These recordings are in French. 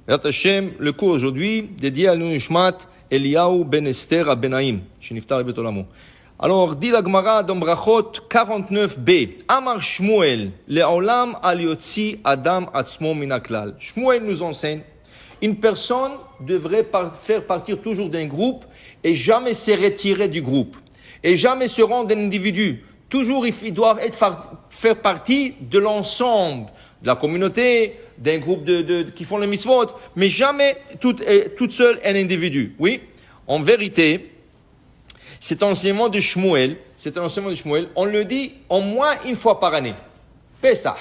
Bezrat Hashem, le cours aujourd'hui dédié à l'Unishmat Eliyahu ben Esther à Benaim, Sheniftar Bet Olamo. Alors, dit la Gemara dans Brachot 49b, Amar Shmuel, Le'olam al yotzi Adam atzmo min haklal. Shmuel nous enseigne, une personne devrait faire partir toujours d'un groupe et jamais se retirer du groupe. Et jamais se rendre un individu. Toujours, ils doivent faire partie de l'ensemble, de la communauté, d'un groupe qui font les mitzvot, mais jamais toute seule un individu. Oui, en vérité, cet enseignement de Shmuel, on le dit au moins une fois par année. Pesach.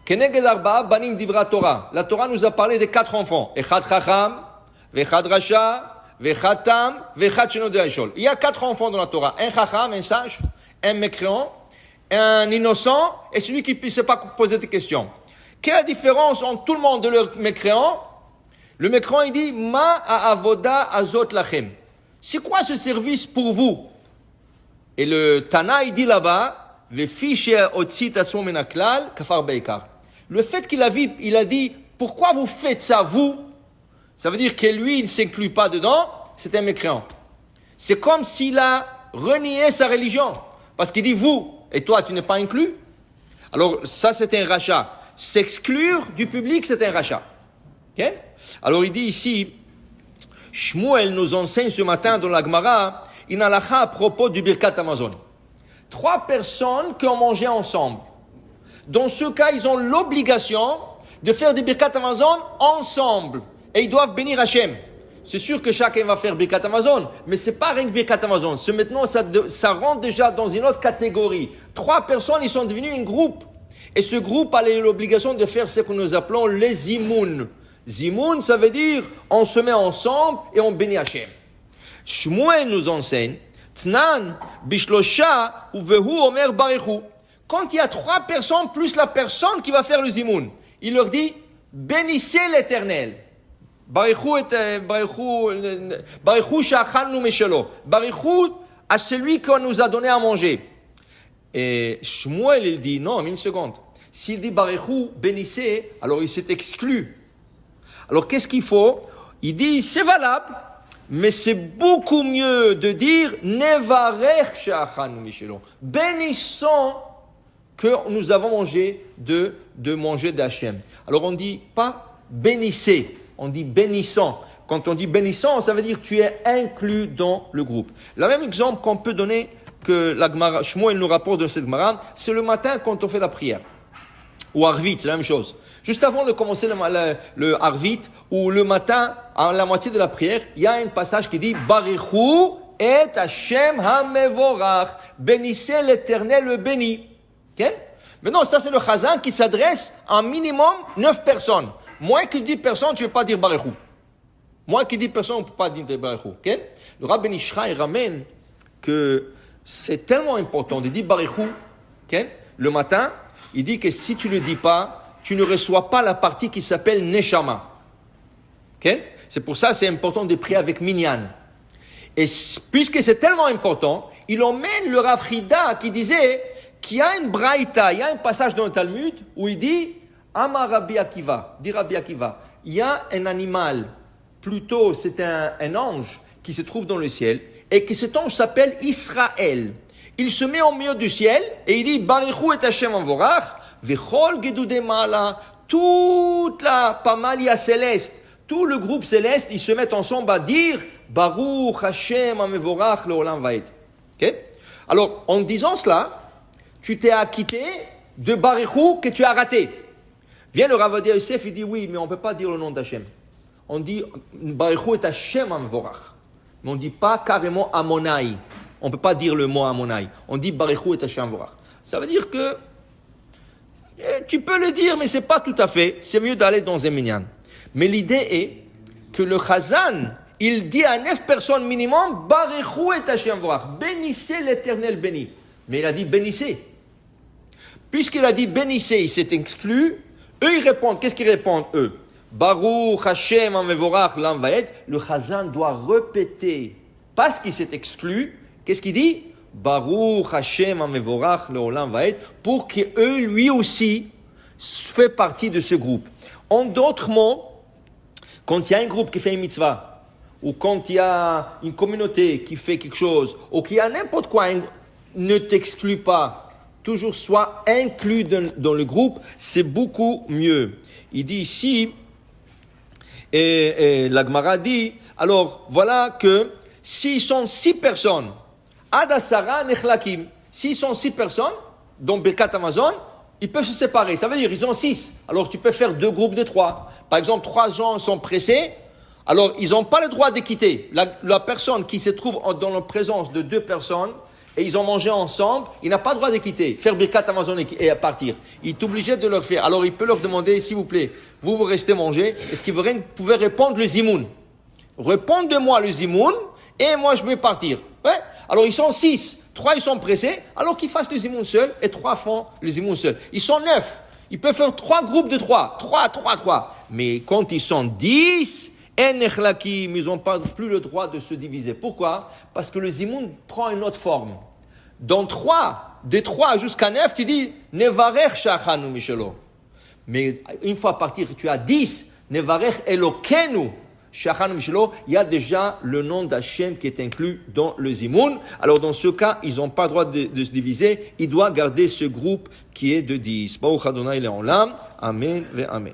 Keneged arba'a banim divra Torah. La Torah nous a parlé de 4 enfants. Echad chacham, vechad rasha, vechad tam, vechad sheno de ha'ishol. Il y a 4 enfants dans la Torah. Un chacham, un sage, un mécréant, un innocent et celui qui ne sait pas poser des questions. Quelle est la différence entre tout le monde de le mécréant? Le mécréant, il dit, ma avoda azot lachem. C'est quoi ce service pour vous? Et le Tana, il dit là-bas, le fait qu'il a dit, pourquoi vous faites ça, vous? Ça veut dire que lui, il ne s'inclut pas dedans, c'est un mécréant. C'est comme s'il a renié sa religion. Parce qu'il dit vous, et toi, tu n'es pas inclus. Alors, ça, c'est un rachat. S'exclure du public, c'est un rachat. Okay? Alors, il dit ici, Shmuel nous enseigne ce matin dans la Gemara, une halakha à propos du Birkat Hamazon. 3 personnes qui ont mangé ensemble. Dans ce cas, ils ont l'obligation de faire du Birkat Hamazon ensemble. Et ils doivent bénir Hachem. C'est sûr que chacun va faire Birkat Hamazon, mais c'est pas rien que Birkat Hamazon. Maintenant, ça rentre déjà dans une autre catégorie. 3 personnes, ils sont devenus un groupe. Et ce groupe a l'obligation de faire ce que nous appelons les zimoun. Zimoun, ça veut dire, on se met ensemble et on bénit Hachem. Shmuel nous enseigne, Tnan, Bishlosha, Uvehu, Omer, Barechu. Quand il y a 3 personnes plus la personne qui va faire le zimoun, il leur dit, bénissez l'Éternel. Barechu sha'achalnu meshelo. Barechu à celui qu'on nous a donné à manger. Et Shmuel, il dit, non, mais une seconde. S'il dit Barechu, bénissez, alors il s'est exclu. Alors qu'est-ce qu'il faut? Il dit, c'est valable, mais c'est beaucoup mieux de dire Nevarech sha'achalnu meshelo. Bénissons que nous avons mangé de manger d'Hachem. Alors on dit pas bénissez. On dit bénissant. Quand on dit bénissant, ça veut dire que tu es inclus dans le groupe. Le même exemple qu'on peut donner, que la Gemara, Shmuel nous rapporte de cette Gemara, c'est le matin quand on fait la prière. Ou Arvit, c'est la même chose. Juste avant de commencer le Arvit, ou le matin, à la moitié de la prière, il y a un passage qui dit Barechu et Hashem hamevorach. Bénissez l'Éternel le béni. Okay? Maintenant, ça c'est le Chazan qui s'adresse à un minimum 9 personnes. Moins que 10 personnes, tu ne peux pas dire Barechu. Moins que 10 personnes, on ne peut pas dire Barechu. Okay? Le Rabbi Nishra, il ramène que c'est tellement important de dire Barechu. Okay? Le matin, il dit que si tu ne le dis pas, tu ne reçois pas la partie qui s'appelle Neshama. Okay? C'est pour ça que c'est important de prier avec Minyan. Et puisque c'est tellement important, il emmène le Rav Chida qui disait qu'il y a une braïta, il y a un passage dans le Talmud où il dit Amar Rabbi Akiva, dit Rabbi Akiva, il y a un animal, plutôt c'est un ange qui se trouve dans le ciel, et que cet ange s'appelle Israël. Il se met au milieu du ciel, et il dit, Barechu et Hashem Anvorach, Vechol Gedude Mala, toute la pamalia céleste, tout le groupe céleste, ils se mettent ensemble à dire, Baruch Hashem Anvorach Leolam Vaed. Okay? Alors, en disant cela, tu t'es acquitté de Barechu que tu as raté. Vient le Rav Yosef, il dit oui, mais on ne peut pas dire le nom d'Hachem. On dit Barechu et Hashem Anvorach. Mais on ne dit pas carrément Amonai. On ne peut pas dire le mot Amonai. On dit Barechu et Hashem Anvorach. Ça veut dire que tu peux le dire, mais ce n'est pas tout à fait. C'est mieux d'aller dans un minyan. Mais l'idée est que le Chazan, il dit à 9 personnes minimum Barechu et Hashem Anvorach. Bénissez l'Éternel béni. Mais il a dit bénissez. Puisqu'il a dit bénissez, il s'est exclu. Eux, ils répondent. Qu'est-ce qu'ils répondent, eux? Baruch Hashem Amevorach Lam Vaed. Le Chazan doit répéter. Parce qu'il s'est exclu, qu'est-ce qu'il dit? Baruch Hashem Amevorach Leolam Vaed. Pour qu'eux, lui aussi, fait partie de ce groupe. En d'autres mots, Quand il y a un groupe qui fait une mitzvah, ou quand il y a une communauté qui fait quelque chose, ou qu'il y a n'importe quoi, ne t'exclus pas. Toujours sois inclus dans le groupe, c'est beaucoup mieux. Il dit ici, et la Gemara dit, alors voilà que s'ils sont 6 personnes, Adasara Nechlakim, s'ils sont 6 personnes, donc Birkat Amazon, ils peuvent se séparer. Ça veut dire ils ont 6. Alors tu peux faire 2 groupes de 3. Par exemple, 3 gens sont pressés, alors ils n'ont pas le droit de quitter. La personne qui se trouve dans la présence de 2 personnes, et ils ont mangé ensemble, il n'a pas le droit de quitter, faire Birkat Amazon et partir. Il est obligé de leur faire. Alors il peut leur demander, s'il vous plaît, vous restez manger, est-ce que vous pouvez répondre le zimoun? Répondez-moi le zimoun, et moi je vais partir. Ouais. Alors ils sont 6, 3 ils sont pressés, alors qu'ils fassent le zimoun seul, et 3 font le zimoun seul. Ils sont 9, ils peuvent faire 3 groupes de 3, 3. Mais quand ils sont 10, ils n'ont pas plus le droit de se diviser. Pourquoi? Parce que le zimoun prend une autre forme. Dans 3, de 3 jusqu'à 9, tu dis Nevarech Shachanu Mishelo. Mais une fois partir, tu as 10, Nevarech Elokenu Shachanu Mishelo. Il y a déjà le nom d'Hachem qui est inclus dans le zimoun. Alors dans ce cas, ils n'ont pas le droit de se diviser. Ils doivent garder ce groupe qui est de 10. Baruch Adonai Le'olam. Amen ve Amen.